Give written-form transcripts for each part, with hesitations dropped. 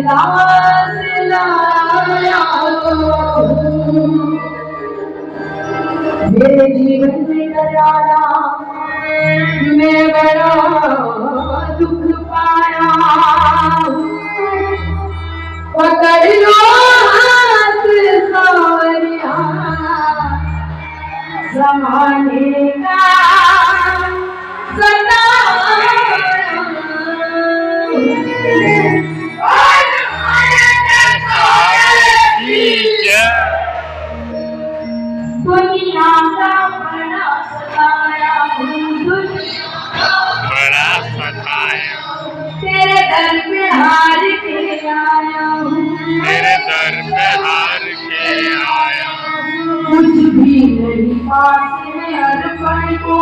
दास लाया मेरे जीवन में नजारा मैं बड़ा दुख पाया। पकड़ लो हाथ सावरिया ज़माने का दुनिया का बड़ा सताया तेरे दर पे हार के आया हूँ तेरे दर पे हार के आया कुछ भी नहीं पास में अर्पण को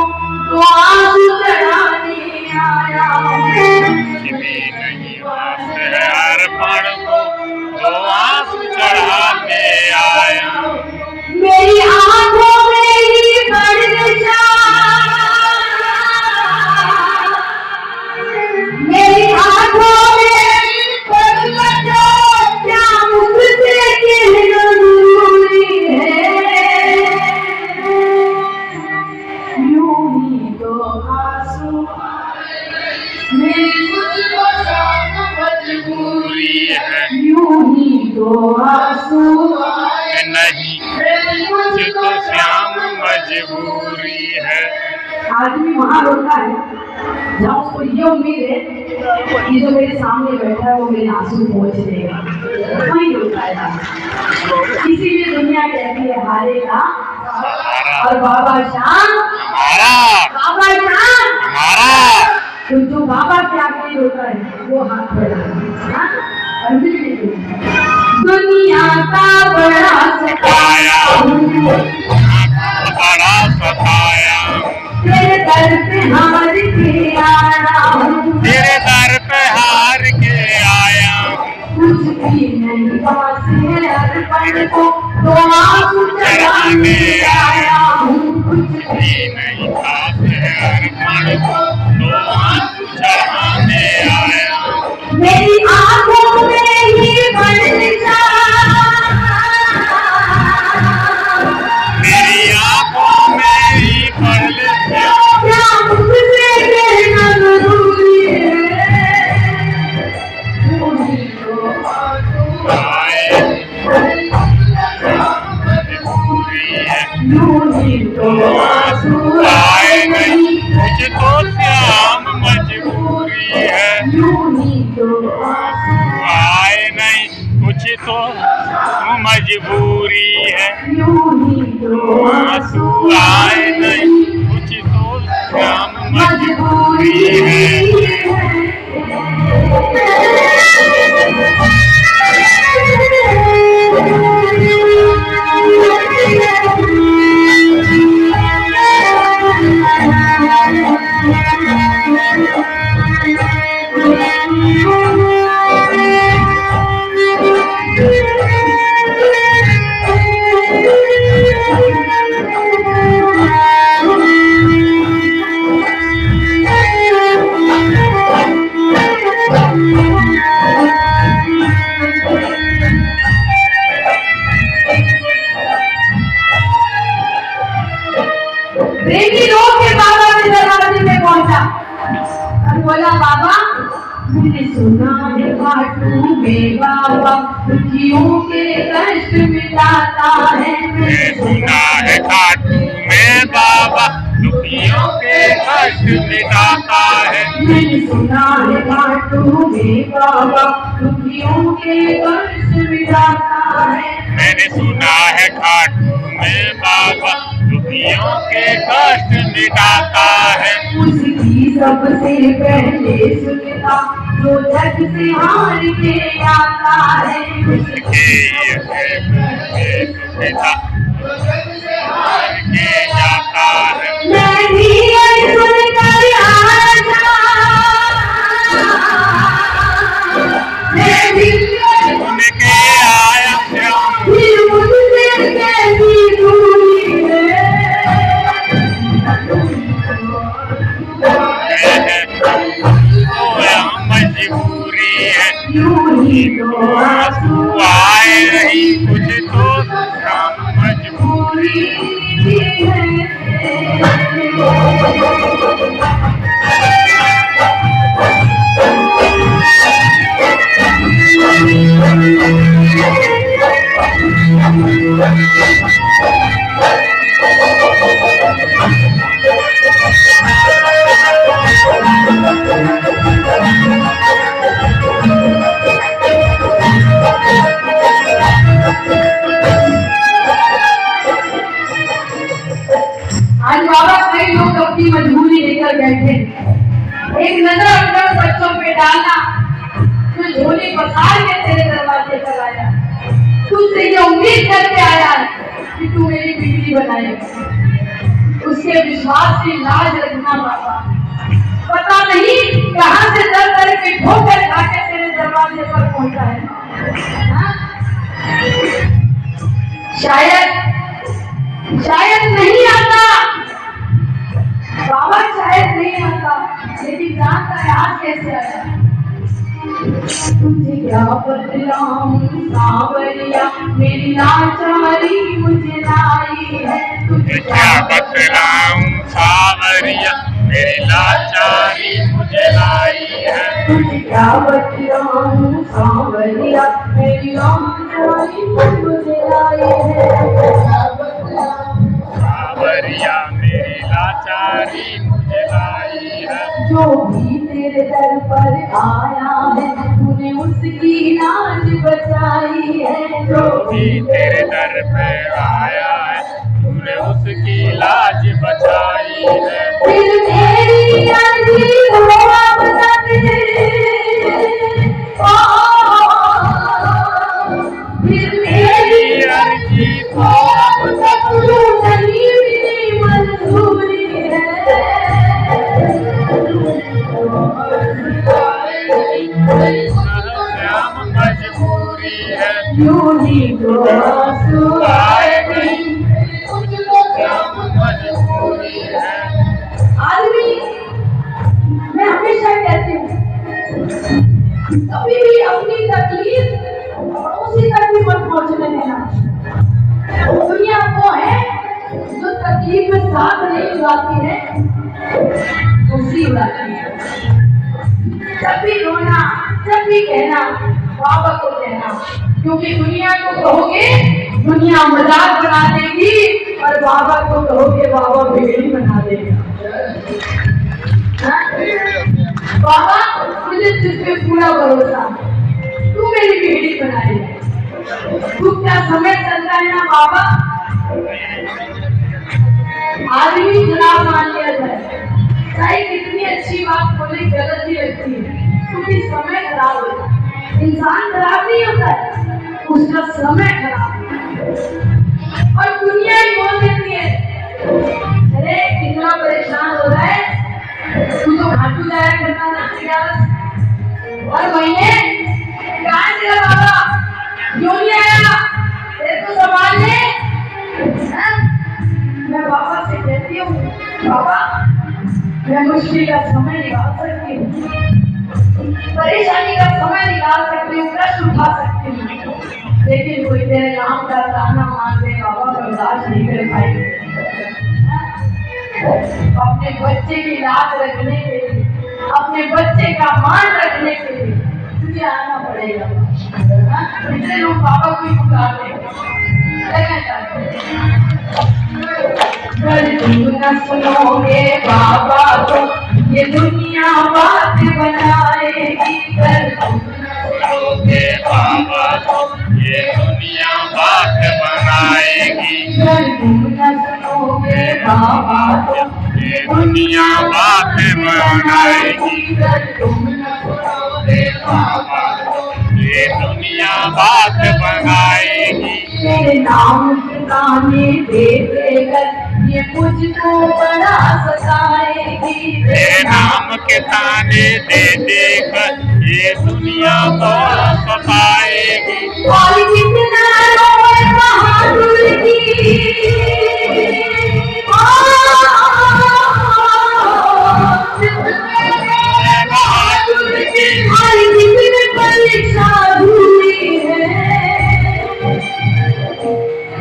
तो आंसू चढ़ाने आया कुछ भी नहीं पास है अर्पण को तो आंसू चढ़ाने आया मेरी आंखों में ही बढ़ जा मेरी आंखों में बढ़ जा क्या मुझसे कहना जरूरी है यूं ही तो आंसू मेरी मुझको शाम मजबूरी है यूं ही तो आंसू नहीं मुझे तो श्याम मजबूरी है। आदमी वहाँ रोता है जहाँ उसको ये उम्मीद है कि जो मेरे सामने बैठा है वो मेरे आंसू पहुँच देगा वहीं रोता है। इसीलिए दुनिया कहती है हारेगा और बाबा शाम बाबा शाम तो जो बाबा के आगे रोता है वो हाथ बढ़ाएगा। दुनिया का बड़ा सताया तेरे दर पे हार के आया तेरे दर पे हार के आया कुछ भी नहीं पास है अर्पण को तो आंसू चढ़ाने आया कुछ भी नहीं पास है अर्पण को तो आंसू चढ़ाने आया मेरी आंखों में ही बढ़ जा मेरी आंखों में ही बढ़ जा क्या मुझसे कहना जरूरी है यूं ही तो आंसू आए नहीं मुझे तो श्याम मजबूरी है यूं ही तो आंसू आए नहीं मुझे तो मजबूरी है यूं ही तो आंसू आए नहीं मुझे तो श्याम मजबूरी है। बेटी रोक के बाबा के दरवाजे में पहुंचा और बोला बाबा मैंने सुना है खाटू में बाबा दुखियों के कष्ट मिटाता है मैंने सुना है खाटू में बाबा दुखियों के कष्ट मिटाता है मैंने सुना है खाटू में बाबा दुखियों के कष्ट मिटाता है मैंने सुना है खाटू में बाबा दुखियों के कष्ट मिटाता है उसकी सबसे पहले सुनता जो जग से हार के आता है उसके पिता हार के जाता है मैं भी सुनकर आया मैं भी सुन के आया फिर मुझसे कैसी दूरी है मजबूरी है यूं ही तो आंसू आए नहीं, कुछ तो मजबूरी है। आज बाबा कई लोग अपनी मजबूरी लेकर बैठे, एक नजर अपने बच्चों पे डालना, तू झोली पसार के तेरे दरवाजे पर आया, तुझसे ये उम्मीद करके आया कि तू मेरी बिगड़ी बनाएगा। उसके विश्वास की लाज रखना बाबा, पता नहीं कहां से दर दर के ठोकर खाके तेरे दरवाजे पर पहुंचा है। हाँ? शायद नहीं आता बाबा, शायद नहीं आता, लेकिन जानता है आज कैसे आया। तुझे क्या बतलाऊं सांवरिया, मेरी लाचारी मुझे लाई है। तुझे क्या बतलाऊं सांवरिया, मेरी लाचारी मुझे लाई है। तुझे क्या बतलाऊं सांवरिया, मेरी लाचारी मुझे लाई है। सांवरिया मेरी लाचारी मुझे लाई है। जो भी तेरे दर पर आया है, तूने उसकी लाज बचाई है। जो भी तेरे दर पर आया है, तूने उसकी लाज बचाई है। फिर मेरी अर्जी हुआ बता दे, फिर मेरी अर्जी को नहीं मेरी मंजूरी है। मजबूरी है, यूं ही तो आंसू आए नहीं, मजबूरी है। आदमी, मैं हमेशा कहती हूँ, कभी भी अपनी तकलीफ उसी तक भी मत पहुंचने देना। दुनिया वो है जो तकलीफ में साथ नहीं उड़ाती है, उसी उड़ाती है। जब भी रोना, जब भी कहना, बाबा को कहना, क्योंकि दुनिया को कहोगे दुनिया मजाक बना देगी, और बाबा को कहोगे बाबा बिगड़ी बना देगा। बाबा मुझे तुझ पे पूरा भरोसा, तू मेरी बिगड़ी बनाएगी। तू क्या समय चलता है ना बाबा, आदमी खराब मान लिया जाए, चाहे कितनी अच्छी बात बोले गलत ही लगती है, क्योंकि समय खराब होता है। इंसान खराब नहीं होता है, उसका समय खराब होता है। और दुनिया ही बोल देती है, अरे कितना परेशान हो रहा है, तू तो घाटू जाया करना ना और महीने कहाँ तेरा बाबा क्यों नहीं आया, तेरे को संभाल ले। मैं बाबा से कहती हूँ, बाबा मैं मुश्किल का समय निकाल सकती हूँ, परेशानी का समय निकाल सकती हूँ, कष्ट उठा सकती हूँ, लेकिन कोई तेरे नाम का ताना मारने बाबा बर्दाश्त नहीं कर पाएंगे। अपने बच्चे की लाज रखने के लिए, अपने बच्चे का मान रखने के लिए तुझे आना पड़ेगा। इतने लोग बाबा को ही पुकारते न सुनोगे बाबा को ये दुनिया बात बनाएगी। सुनोगे बाबा को ये दुनिया बात बनाएगी। न सुनोगे बाबा को ये दुनिया बात बनाएगी। ये दुनिया बात बनाएगी। तेरे नाम के गाने दे देकर ये मुझको बड़ा सताएगी। तेरे नाम के ताने दे देकर ये दुनिया को सताएगी। और कितना रोए बहादुर की, बहादुर की, और कितने परेशान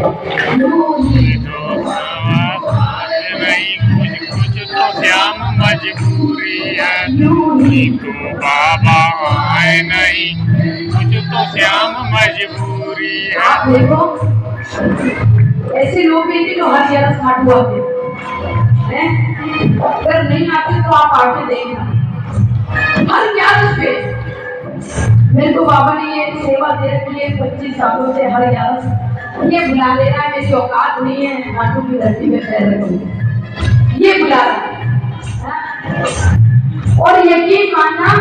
यूं ही तो आवाज नहीं, कुछ तो श्याम मजबूरी है। यूं ही तो बाबा आए नहीं, कुछ तो श्याम मजबूरी है। आप देखो ऐसे लोग भी थे जो हर जगह स्मार्ट हुआ थे हैं? अगर नहीं आते तो आप आके देखना हर ग्यारह पे मेरे को बाबा ने ये सेवा दे रखी है 25 सालों से हर ग्यारह ये बुला ले रहा है। मेरी औकात नहीं है माटू की धरती में पैर रखूंगी, ये बुला रहा है। और यकीन मानना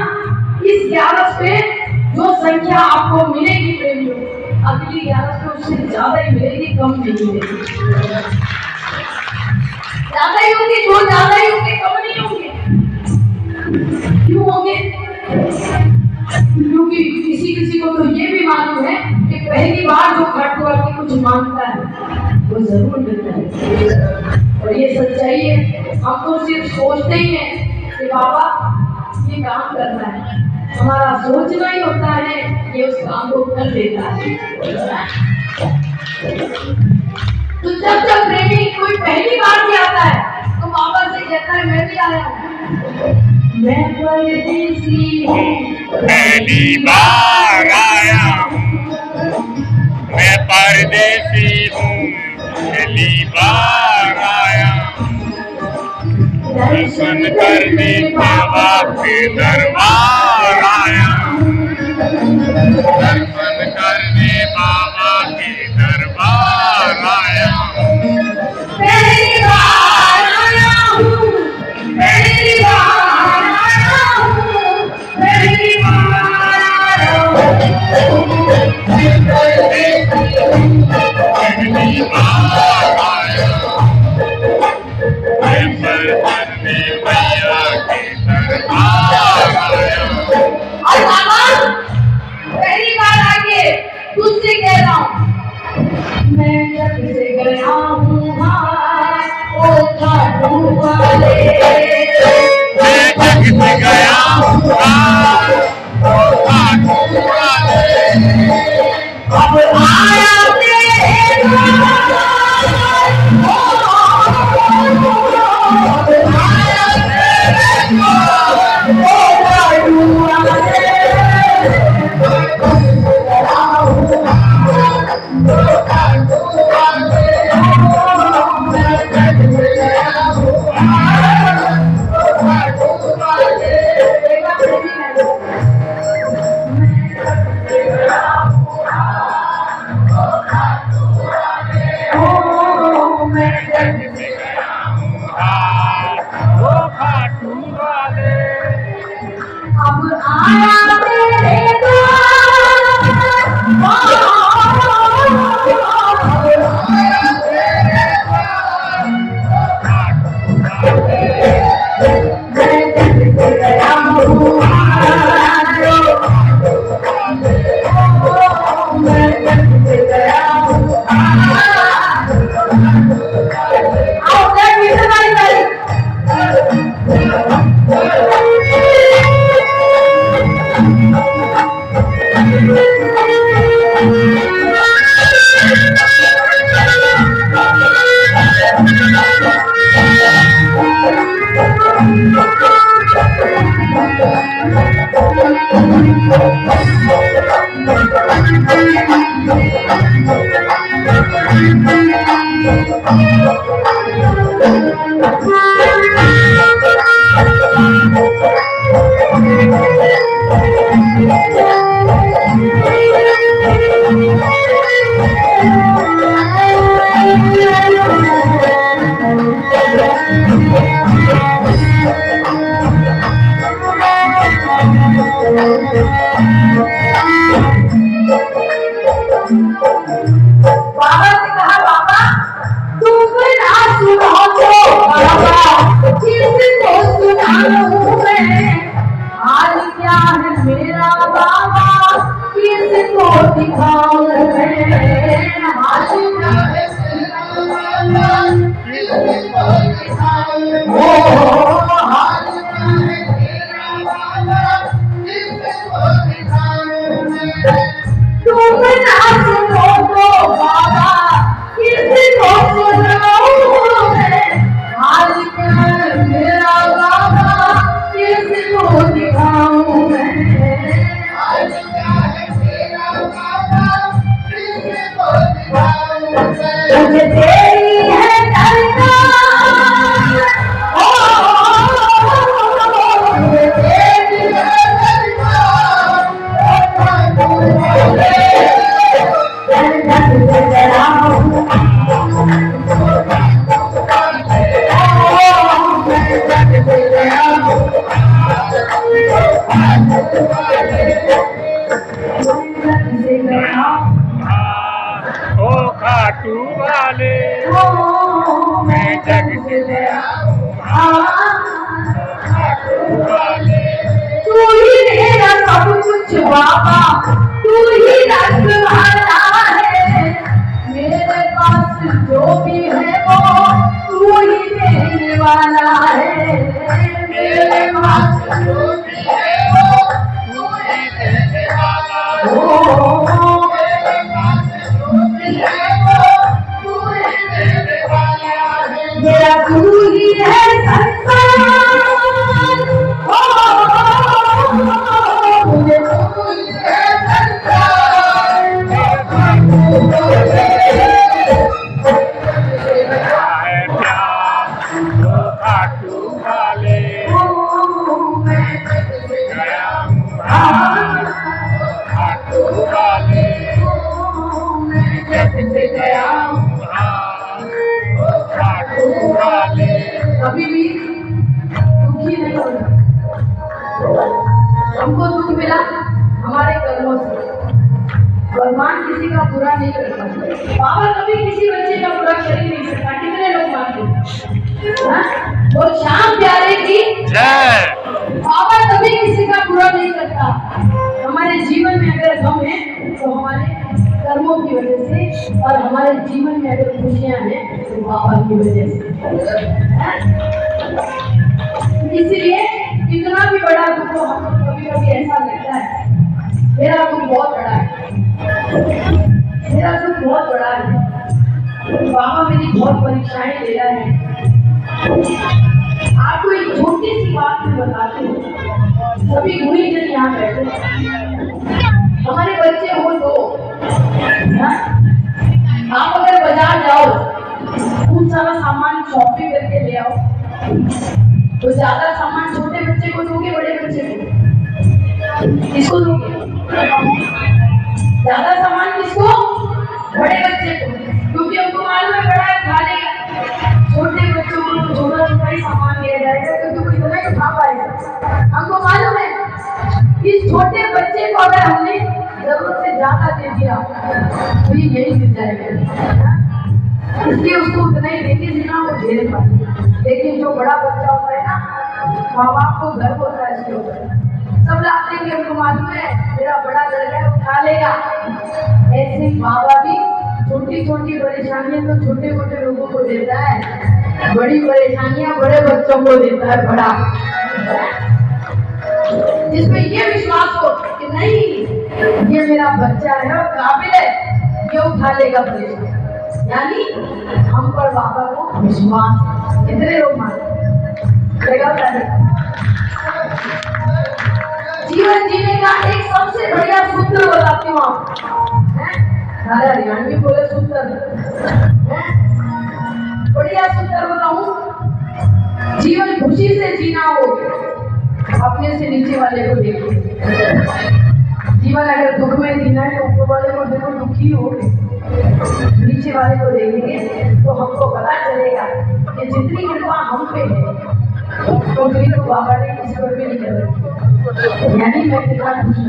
इस 11 पे जो संख्या आपको मिलेगी प्रेमियों, अगली 11 पे उससे ज्यादा ही मिलेगी, कम नहीं मिलेगी। ज्यादा ही होंगे, जो ज्यादा ही होंगे, कम नहीं होंगे। क्यों होंगे? क्योंकि किसी किसी को तो ये भी मालूम है कि पहली बार जो खट हुआ के कुछ मांगता है वो जरूर मिलता है। और ये सच्चाई है। हम तो सिर्फ सोचते ही हैं कि बाबा ये काम करना है, हमारा सोचना ही होता है, ये उस काम को कर देता है। तो जब जब प्रेमी कोई पहली बार भी आता है तो बाबा से कहता है मैं भी आया हूँ, मैं परदेसी हूँ, पहली बार आया हूँ, मैं परदेसी हूँ, पहली बार आया हूँ। दर्शन करने बाबा के दरबार आया हूँ, दर्शन करने बाबा के दरबार आया हूँ। पहली बार आया हूँ, पहली बार आया हूँ, पहली बार आया हूँ। पहली बार आया हूँ, दर्शन करने मैया के दरबार आया हूँ। और बाबा पहली बार आके तुझसे कह रहा हूँ, मैं जब से गया हूँ हाय ओ खाटू वाले, मैं जग से गया हूँ ओ खाटू वाले, अब आया तेरे द्वार, अब आया तेरे द्वार, ओ खाटू वाले। ओ खाटू वाले, अब आया तेरे बाबा से कहा बाबा तू तुझे तेरी है सरकार, ओ तुझे तेरी है सरकार, तुझे जलाऊं ओ खाटू वाले मैं जग से ले तू ही मेरा सब कुछ बाबा, तू ही रखवाला है, मेरे पास जो भी है वो तू ही देने वाला है, मेरे पास जो भी है वो तू ही देने वाला है, मेरे पास जो भी है वो तू ही देने वाला है, मेरा तू ही है संसार, मुझे तू ही है संसार, है प्यार ओ खाटू वाले गया खाटू वाले जग से गया खाटू वाले कभी भी दुखी नहीं होना। हमको दुख मिला हमारे कर्मों से, भगवान किसी का बुरा नहीं करता, बाबा कभी किसी बच्चे का बुरा कर ही नहीं सकता। कितने लोग मानते हैं? वो श्याम प्यारे की जय बाबा कभी किसी का बुरा नहीं करता। हमारे जीवन में अगर गम है तो हमारे कर्मों की वजह से, और हमारे जीवन में अगर खुशियां हैं तो बाबा की वजह से। इसलिए कितना भी बड़ा दुख हो, हमको कभी कभी ऐसा लगता है मेरा दुख बहुत बड़ा है, मेरा दुख बहुत बड़ा है, बाबा मेरी बहुत परीक्षाएं ले रहा है। आपको एक छोटी सी बात मैं बताती हूँ, सभी गुणी जन यहाँ बैठे, हमारे बच्चे हो तो आप अगर बाजार जाओ, खूब सारा सामान शॉपिंग करके ले आओ, तो ज्यादा सामान छोटे बच्चे को दोगे बड़े बच्चे को? किसको दोगे? ज्यादा सामान किसको? बड़े बच्चे को, क्योंकि हमको मालूम है बड़ा है खा लेगा। छोटे बच्चों को छोटा छोटा ही सामान दिया जाएगा क्योंकि वो इतना ही खा पाएगा। हमको मालूम है इस छोटे बच्चे को अगर हमने जरूरत से ज्यादा दे दिया तो ये यही गिर जाएगा, इसलिए उसको उतना ही देंगे जितना वो झेल पाए। लेकिन जो बड़ा बच्चा होता है ना, माँ बाप को गर्व होता है इसके ऊपर, सब लाभ देंगे, हमको मालूम है मेरा बड़ा लड़का है वो खा लेगा। ऐसे बाबा भी छोटी छोटी परेशानियां तो छोटे मोटे लोगों को देता है, बड़ी परेशानियां बड़े बच्चों को देता है बड़ा, जिसमें ये विश्वास हो कि नहीं ये मेरा बच्चा है और काबिल है, ये उठा लेगा परेशानी। यानी हम पर बाबा को विश्वास, कितने लोग मानते? जीवन जीने का एक सबसे बढ़िया सूत्र बताती हूँ आपको, दादा हरियाणवी बोले सूत्र, बढ़िया सूत्र बताऊं, जीवन खुशी से जीना हो, अपने से नीचे वाले को देखो। जीवन अगर दुख में जीना है तो ऊपर वाले को देखो दुखी हो, नीचे वाले को देखेंगे तो हमको पता चलेगा कि जितनी कृपा हम पे है उतनी तो बाबा ने किसी पर भी नहीं कर रही। यानी मैं कितना खुश हूँ।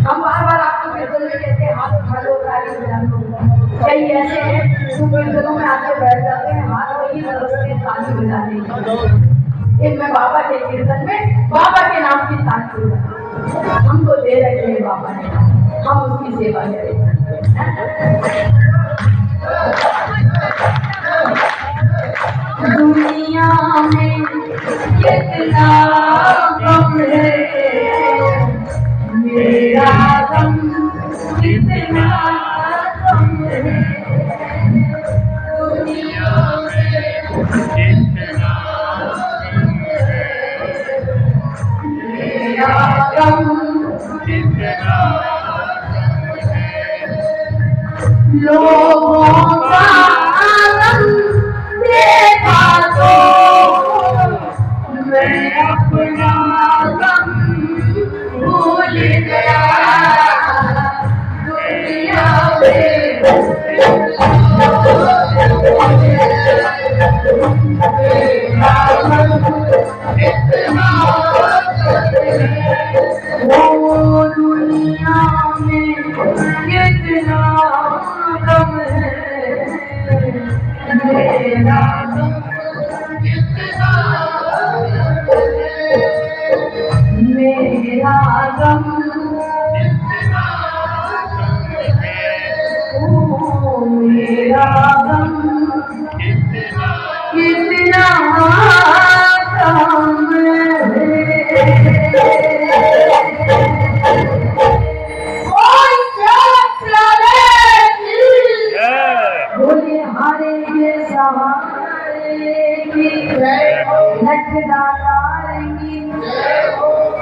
हम बार बार आपको कीर्तन में कहते हैं हाथ उठा लो, ताली बजा लो। कई ऐसे हैं जो कीर्तनों में आके बैठ जाते हैं, हाथ वही तरसते ताली बजाने। एक मैं बाबा के कीर्तन में बाबा के नाम की ताली बजा, हमको दे रखे हैं बाबा ने, हम उसकी सेवा करें। दुनिया में कितना गम है, मेरा गम कितना गम है, दुनिया में कितना मेरा गम कितना लोगों का मेरा मेरा गम ओ मेरा गम कितना कम बोले हरे ये सवारे की लठदाता